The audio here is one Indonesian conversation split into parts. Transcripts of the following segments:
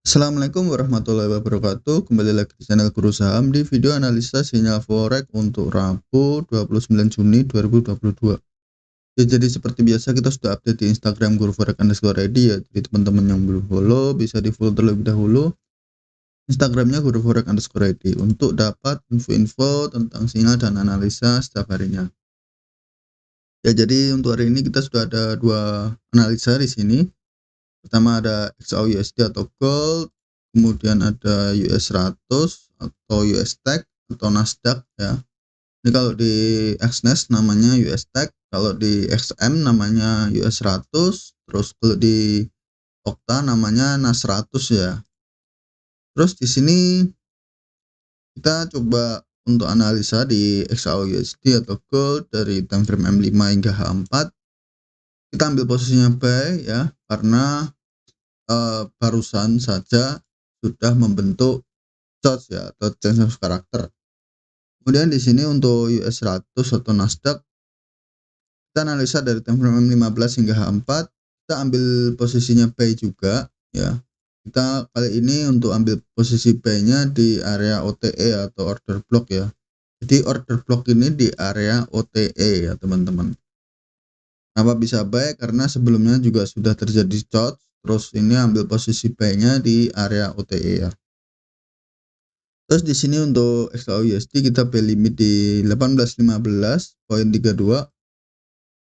Assalamualaikum warahmatullahi wabarakatuh. Kembali lagi di channel Guru Saham di video analisa sinyal forex untuk Rabu 29 Juni 2022. Ya, jadi seperti biasa kita sudah update di Instagram Guru Forex underscore ID ya. Jadi teman-teman yang belum follow bisa di follow terlebih dahulu Instagramnya Guru Forex underscore ID untuk dapat info-info tentang sinyal dan analisa setiap harinya. Ya, jadi untuk hari ini kita sudah ada dua analisa di sini. Pertama ada XAUUSD atau Gold, kemudian ada US 100 atau US Tech atau Nasdaq ya. Ini kalau di XNES namanya US Tech, kalau di XM namanya US 100, terus kalau di Okta namanya NAS 100 ya. Terus di sini kita coba untuk analisa di XAUUSD atau Gold dari time frame M5 hingga H4. Kita ambil posisinya buy ya, karena barusan saja sudah membentuk charts ya atau change of karakter. Kemudian di sini untuk US 100 atau Nasdaq kita analisa dari time frame 15 hingga H4, kita ambil posisinya buy juga ya. Kita kali ini untuk ambil posisi buy-nya di area OTE atau order block ya. Jadi order block ini di area OTE ya teman-teman. Kenapa bisa buy? Karena sebelumnya juga sudah terjadi short, terus ini ambil posisi buy-nya di area OTE ya. Terus di sini untuk XAUUSD kita buy limit di 18.15.32,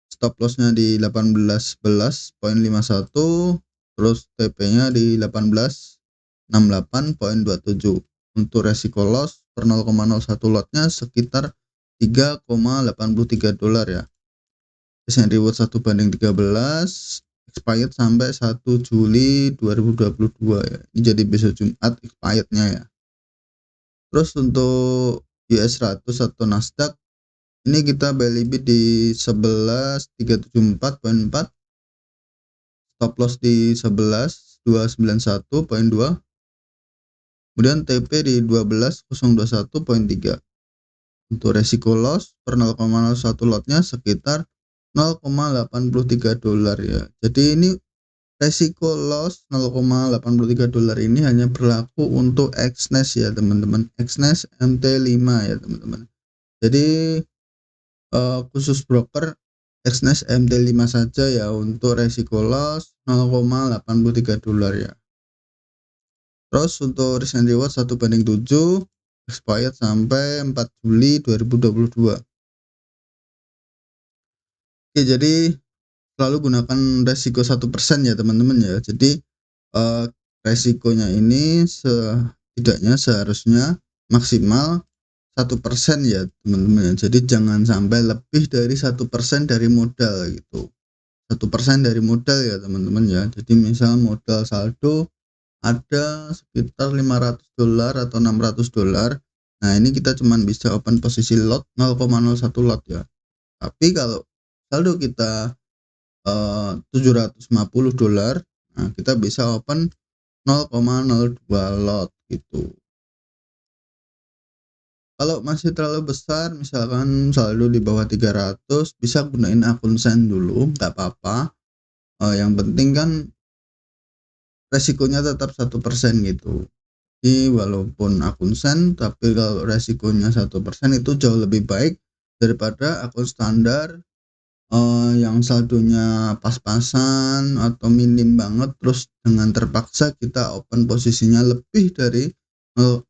stop lossnya di 18.11.51, terus TP-nya di 18.68.27. Untuk resiko loss per 0,01 lotnya sekitar 3,83 dolar ya. Percent reward 1/13, expired sampai 1 Juli 2022 ya. Ini jadi besok Jumat expirednya ya. Terus untuk US 100 atau Nasdaq ini kita buy limit di 11.374.4, stop loss di 11.291.2, kemudian TP di 12.021.3. Untuk resiko loss per 0,01 lotnya sekitar 0,83 dolar ya. Jadi ini resiko loss 0,83 dolar ini hanya berlaku untuk XNES ya teman-teman, XNES MT5 ya teman-teman. Jadi khusus broker XNES MT5 saja ya untuk resiko loss 0,83 dolar ya. Terus untuk risk and reward 1/7, expired sampai 4 Juli 2022. Oke, jadi selalu gunakan resiko 1% ya teman-teman ya. Jadi resikonya ini setidaknya seharusnya maksimal 1% ya teman-teman. Jadi jangan sampai lebih dari 1% dari modal gitu. 1% dari modal ya teman-teman ya. Jadi misal modal saldo ada sekitar 500 dolar atau 600 dolar. Nah ini kita cuman bisa open posisi lot 0,01 lot ya. Tapi kalau saldo kita 750 dolar, nah kita bisa open 0,02 lot gitu. Kalau masih terlalu besar, misalkan saldo di bawah 300, bisa gunain akun send dulu, nggak apa-apa. Yang penting kan resikonya tetap 1% gitu. Jadi walaupun akun send, tapi kalau resikonya 1% itu jauh lebih baik daripada akun standar yang saldonya pas-pasan atau minim banget, terus dengan terpaksa kita open posisinya lebih dari 1%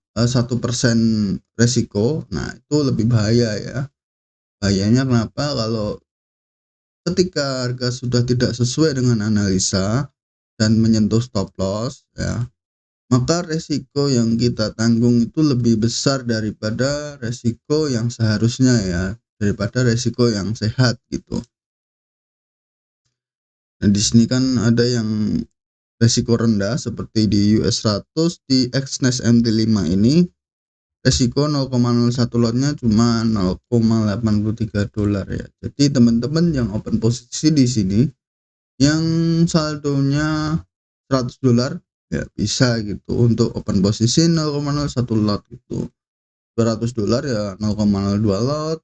resiko. Nah itu lebih bahaya ya. Bahayanya kenapa? Kalau ketika harga sudah tidak sesuai dengan analisa dan menyentuh stop loss ya, maka resiko yang kita tanggung itu lebih besar daripada resiko yang seharusnya ya, daripada resiko yang sehat gitu. Nah, di sini kan ada yang resiko rendah seperti di US 100, di XNES MT5 ini resiko 0,01 lotnya cuma 0,83 dolar ya. Jadi teman-teman yang open posisi di sini yang saldonya 100 dolar ya bisa gitu untuk open posisi 0,01 lot gitu. 200 dolar ya 0,02 lot,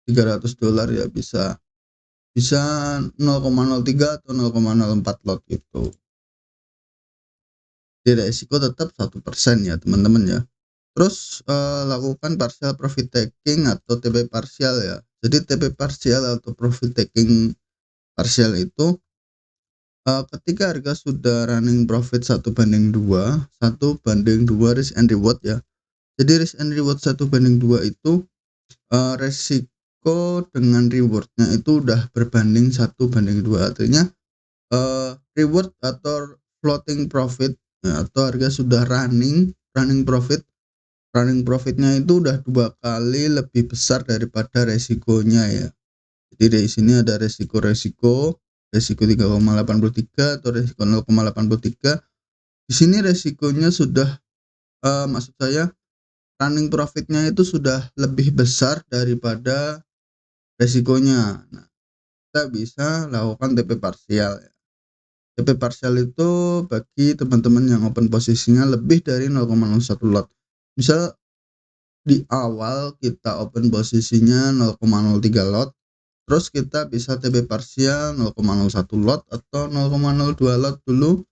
300 dolar ya bisa 0,03 atau 0,04 lot gitu. Di resiko tetap 1% ya teman-teman ya. Terus, lakukan partial profit taking atau TP parsial ya. Jadi TP parsial atau profit taking parsial itu, ketika harga sudah running profit 1/2, 1/2 risk and reward ya. Jadi risk and reward 1/2 itu, resiko dengan reward-nya itu udah berbanding 1/2, artinya, reward atau floating profit ya, atau harga sudah running profit, running profit-nya itu udah 2 kali lebih besar daripada resikonya ya. Jadi dari sini ada resiko 3,83 atau resiko 0,83. Di sini resikonya sudah, maksud saya running profit-nya itu sudah lebih besar daripada resikonya. Nah, kita bisa lakukan TP parsial ya. TP parsial itu bagi teman-teman yang open posisinya lebih dari 0,01 lot. Misal di awal kita open posisinya 0,03 lot, terus kita bisa TP parsial 0,01 lot atau 0,02 lot dulu.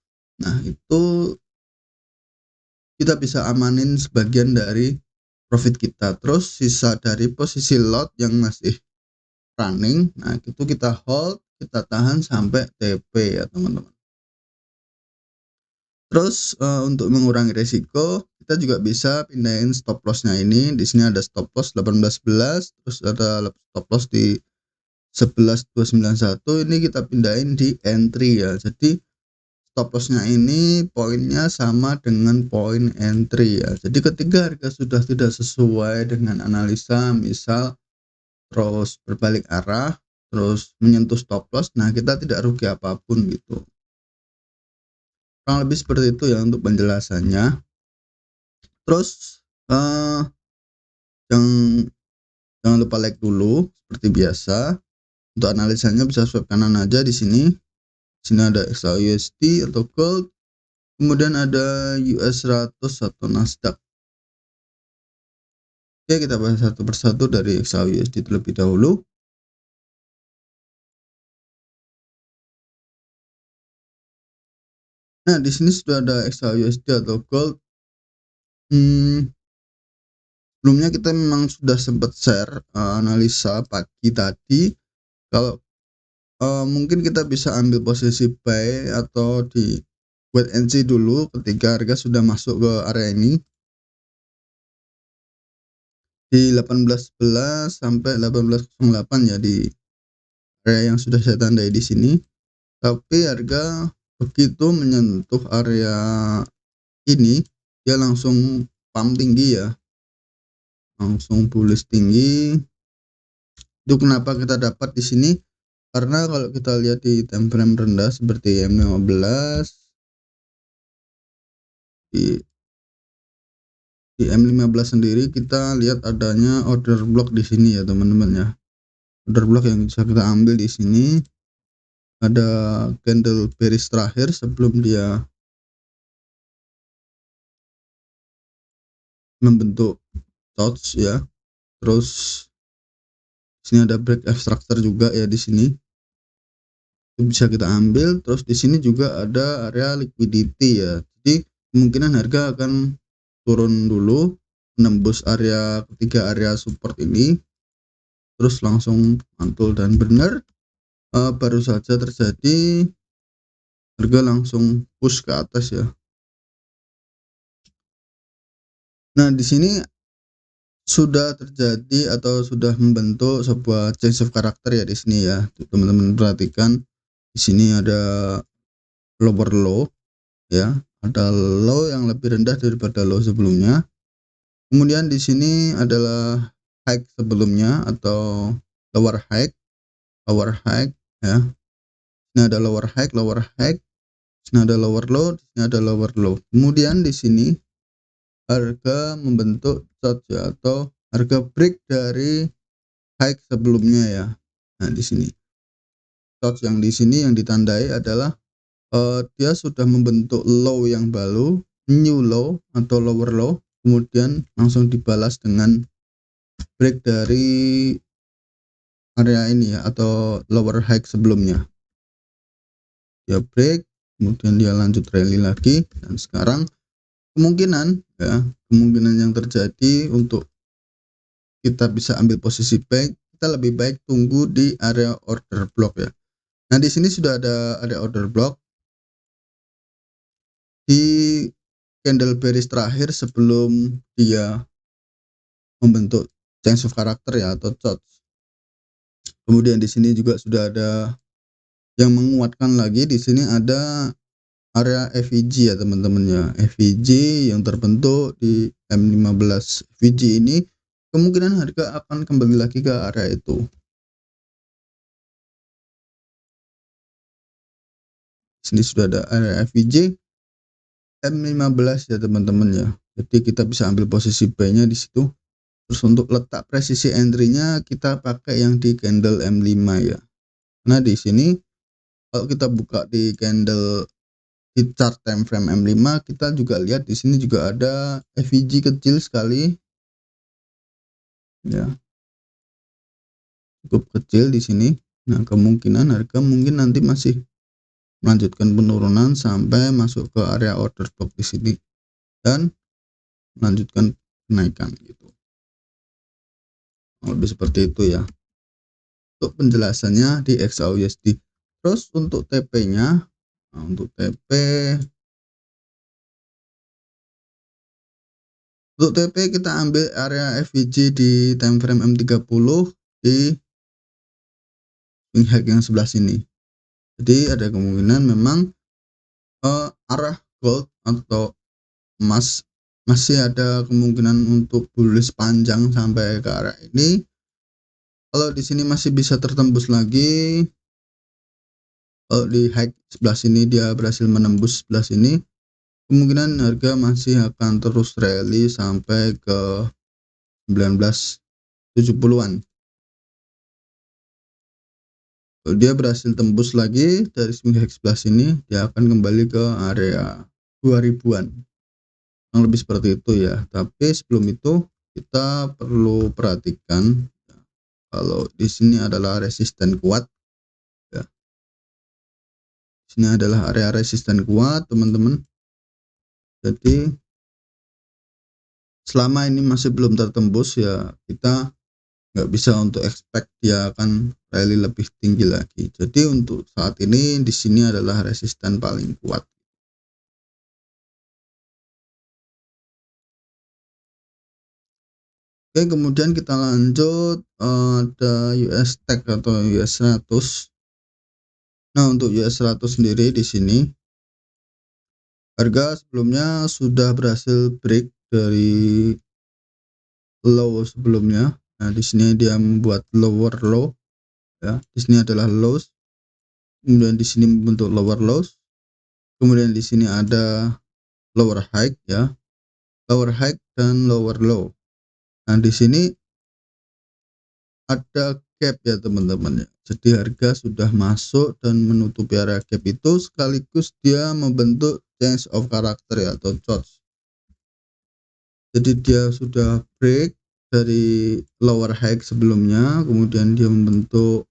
Nah, itu kita bisa amanin sebagian dari profit kita. Terus sisa dari posisi lot yang masih running, nah itu kita hold, kita tahan sampai TP ya teman-teman. Terus, untuk mengurangi resiko, kita juga bisa pindahin stop loss-nya ini. Di sini ada stop loss 18.11, terus ada stop loss di 11.291, ini kita pindahin di entry ya. Jadi stop loss-nya ini poinnya sama dengan poin entry ya. Jadi ketika harga sudah tidak sesuai dengan analisa, misal terus berbalik arah, terus menyentuh stop loss, nah kita tidak rugi apapun gitu. Kurang lebih seperti itu ya untuk penjelasannya. Terus, jangan jangan lupa like dulu seperti biasa. Untuk analisanya bisa swipe kanan aja di sini. Di sini ada XAUUSD atau gold, kemudian ada US 100 atau Nasdaq. Oke, kita bahas satu persatu dari XAUUSD terlebih dahulu. Nah, di sini sudah ada XAUUSD atau gold. Sebelumnya kita memang sudah sempat share, analisa pagi tadi kalau, mungkin kita bisa ambil posisi buy atau di wait and see dulu ketika harga sudah masuk ke area ini di 18.11 sampai 18.08 ya, di area yang sudah saya tandai di sini. Tapi harga begitu menyentuh area ini, dia langsung pump tinggi ya, langsung bullish tinggi. Itu kenapa kita dapat di sini, karena kalau kita lihat di time frame rendah seperti M15, di M15 sendiri kita lihat adanya order block di sini ya teman-teman ya. Order block yang bisa kita ambil di sini ada candle bearish terakhir sebelum dia membentuk touch ya. Terus sini ada break F structure juga ya di sini. Itu bisa kita ambil. Terus di sini juga ada area liquidity ya. Jadi kemungkinan harga akan turun dulu menembus area ketiga, area support ini, terus langsung mantul dan benar, baru saja terjadi harga langsung push ke atas ya. Nah, di sini sudah terjadi atau sudah membentuk sebuah change of character ya di sini ya. Teman-teman perhatikan di sini ada lower low ya, ada low yang lebih rendah daripada low sebelumnya. Kemudian di sini adalah high sebelumnya atau lower high ya. Ini ada lower high, sini ada lower low, sini ada lower low. Kemudian di sini harga membentuk short ya, atau harga break dari high sebelumnya ya. Nah, di sini short yang di sini yang ditandai adalah, dia sudah membentuk low yang baru, new low atau lower low, kemudian langsung dibalas dengan break dari area ini ya, atau lower high sebelumnya. Ya break, kemudian dia lanjut rally lagi, dan sekarang kemungkinan ya, kemungkinan yang terjadi untuk kita bisa ambil posisi buy, kita lebih baik tunggu di area order block ya. Nah, di sini sudah ada area order block di candle bearish terakhir sebelum dia membentuk change of character ya, atau chart. Kemudian di sini juga sudah ada yang menguatkan lagi. Di sini ada area FEG ya teman-teman ya. FEG yang terbentuk di M15. FEG ini kemungkinan harga akan kembali lagi ke area itu. Sini sudah ada area FEG M15 ya teman-teman ya. Jadi kita bisa ambil posisi buy-nya di situ. Terus untuk letak presisi entry-nya kita pakai yang di candle M5 ya. Nah, di sini kalau kita buka di candle di chart time frame M5, kita juga lihat di sini juga ada FEG kecil sekali ya, cukup kecil di sini. Nah, kemungkinan harga mungkin nanti masih melanjutkan penurunan sampai masuk ke area order block di sini dan melanjutkan kenaikan gitu. Lebih seperti itu ya untuk penjelasannya di XAUSD. Terus untuk TP-nya, nah untuk TP kita ambil area FEG di time frame M30 di swing high yang sebelah sini. Jadi ada kemungkinan memang arah gold atau emas masih ada kemungkinan untuk bullish panjang sampai ke arah ini. Kalau di sini masih bisa tertembus lagi, kalau di high sebelah sini dia berhasil menembus sebelah sini, kemungkinan harga masih akan terus rally sampai ke 1970-an. Kalau dia berhasil tembus lagi dari swing high sebelah sini, dia akan kembali ke area 2000-an. Yang lebih seperti itu ya. Tapi sebelum itu kita perlu perhatikan kalau di sini adalah resisten kuat ya. Sini adalah area resisten kuat, teman-teman. Jadi selama ini masih belum tertembus ya, kita nggak bisa untuk expect dia akan rally lebih tinggi lagi. Jadi untuk saat ini di sini adalah resisten paling kuat. Oke, kemudian kita lanjut ada US Tech atau US 100. Nah, untuk US 100 sendiri di sini harga sebelumnya sudah berhasil break dari low sebelumnya. Nah, di sini dia membuat lower low ya. Di sini adalah lows. Kemudian di sini membentuk lower lows. Kemudian di sini ada lower high ya. Lower high dan lower low. Nah, di sini ada gap ya teman-teman ya. Jadi harga sudah masuk dan menutupi area gap itu, sekaligus dia membentuk change of character ya, atau shorts. Jadi dia sudah break dari lower high sebelumnya, kemudian dia membentuk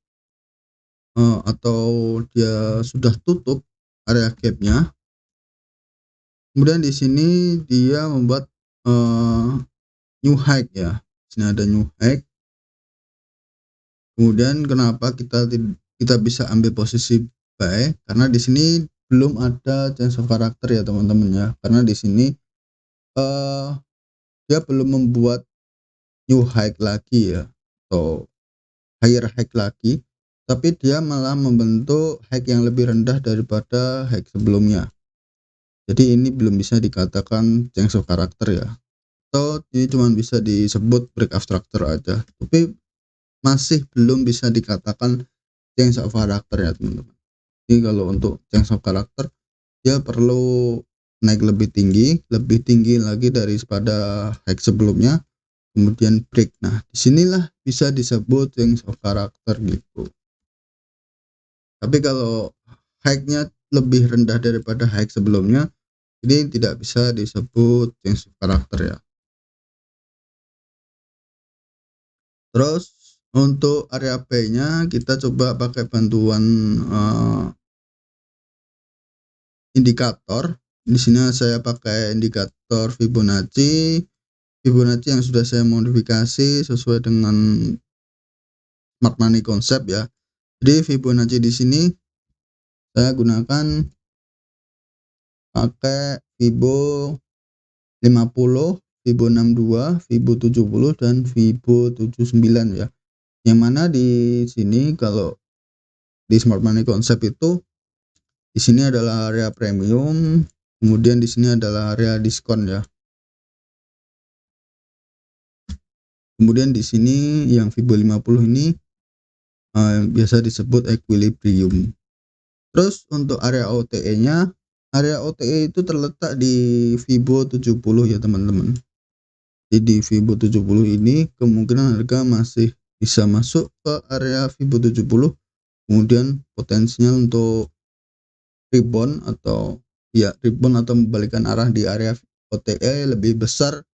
atau dia sudah tutup area gapnya. Kemudian di sini dia membuat new high ya. Sini ada new high. Kemudian kenapa kita bisa ambil posisi buy? Karena di sini belum ada change of character ya teman-teman ya. Karena di sini dia belum membuat new high lagi ya, atau higher high lagi, tapi dia malah membentuk high yang lebih rendah daripada high sebelumnya. Jadi ini belum bisa dikatakan change of character ya, atau ini cuma bisa disebut break of structure aja, tapi masih belum bisa dikatakan change of character ya teman-teman. Jadi kalau untuk change of character dia perlu naik lebih tinggi lagi daripada high sebelumnya, kemudian break. Nah, disinilah bisa disebut change of character gitu. Tapi kalau high-nya lebih rendah daripada high sebelumnya, ini tidak bisa disebut change of character ya. Terus untuk area buy-nya kita coba pakai bantuan indikator. Di sini saya pakai indikator Fibonacci yang sudah saya modifikasi sesuai dengan smart money konsep ya. Jadi Fibonacci di sini saya gunakan pakai Fibo 50, Fibo 62, Fibo 70 dan Fibo 79 ya. Yang mana di sini kalau di smart money konsep itu di sini adalah area premium, kemudian di sini adalah area diskon ya. Kemudian di sini yang Fibo 50 ini biasa disebut equilibrium. Terus untuk area OTE-nya, area OTE itu terletak di Fibo 70 ya teman-teman. Jadi di Fibo 70 ini kemungkinan harga masih bisa masuk ke area Fibo 70, kemudian potensinya untuk rebound atau membalikan arah di area OTE lebih besar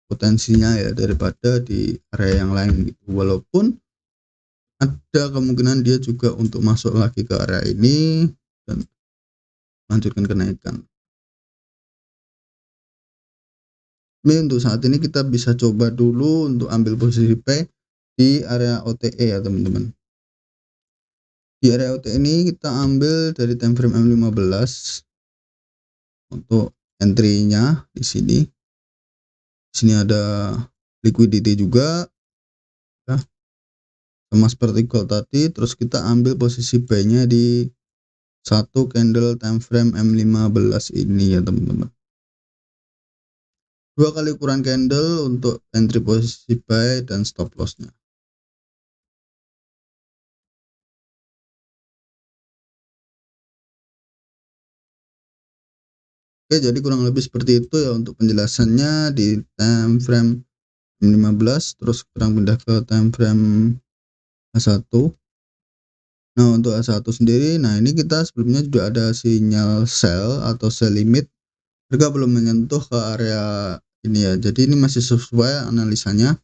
potensinya ya daripada di area yang lain gitu. Walaupun ada kemungkinan dia juga untuk masuk lagi ke area ini dan lanjutkan kenaikan. Tapi untuk saat ini kita bisa coba dulu untuk ambil posisi P di area OTE ya teman-teman. Di area OTE ini kita ambil dari time frame M15 untuk entry-nya di sini. Di sini ada liquidity juga ya, sama seperti gold tadi. Terus kita ambil posisi buy-nya di satu candle time frame M15 ini ya teman-teman. 2 kali ukuran candle untuk entry posisi buy dan stop loss-nya. Oke, jadi kurang lebih seperti itu ya untuk penjelasannya di time frame 15, terus sekarang pindah ke time frame A1. Nah, untuk A1 sendiri, nah ini kita sebelumnya juga ada sinyal sell atau sell limit. Harga belum menyentuh ke area ini ya. Jadi ini masih sesuai analisanya.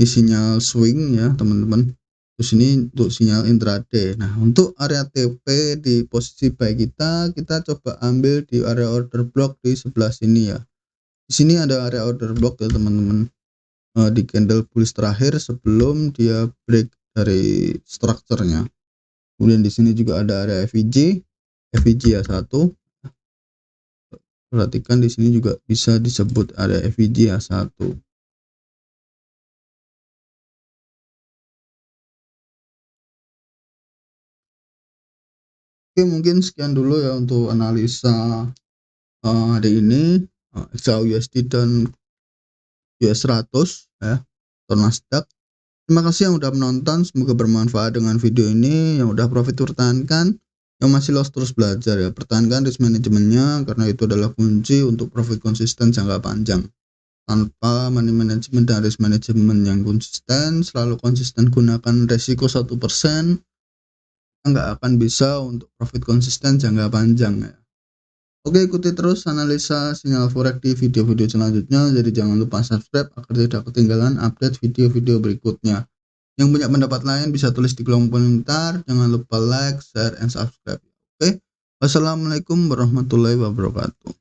Ini sinyal swing ya, teman-teman. Terus ini untuk sinyal intraday. Nah, untuk area TP di posisi buy kita coba ambil di area order block di sebelah sini ya. Di sini ada area order block ya, teman-teman. Di candle bullish terakhir sebelum dia break dari strukturnya. Kemudian di sini juga ada area FVG A1. Perhatikan di sini juga bisa disebut area FVG A1. Oke, mungkin sekian dulu ya untuk analisa hari ini XAUUSD dan US 100 ya, atau Nasdaq. Terima kasih yang udah menonton, semoga bermanfaat dengan video ini. Yang udah profit pertahankan, yang masih loss terus belajar ya, pertahankan risk manajemennya karena itu adalah kunci untuk profit konsisten jangka panjang. Tanpa money management dan risk management yang konsisten, selalu konsisten gunakan resiko 1%, nggak akan bisa untuk profit konsisten jangka panjang ya. Oke, ikuti terus analisa sinyal forex di video-video selanjutnya, jadi jangan lupa subscribe agar tidak ketinggalan update video-video berikutnya. Yang punya pendapat lain bisa tulis di kolom komentar, jangan lupa like, share, and subscribe. Oke, wassalamualaikum warahmatullahi wabarakatuh.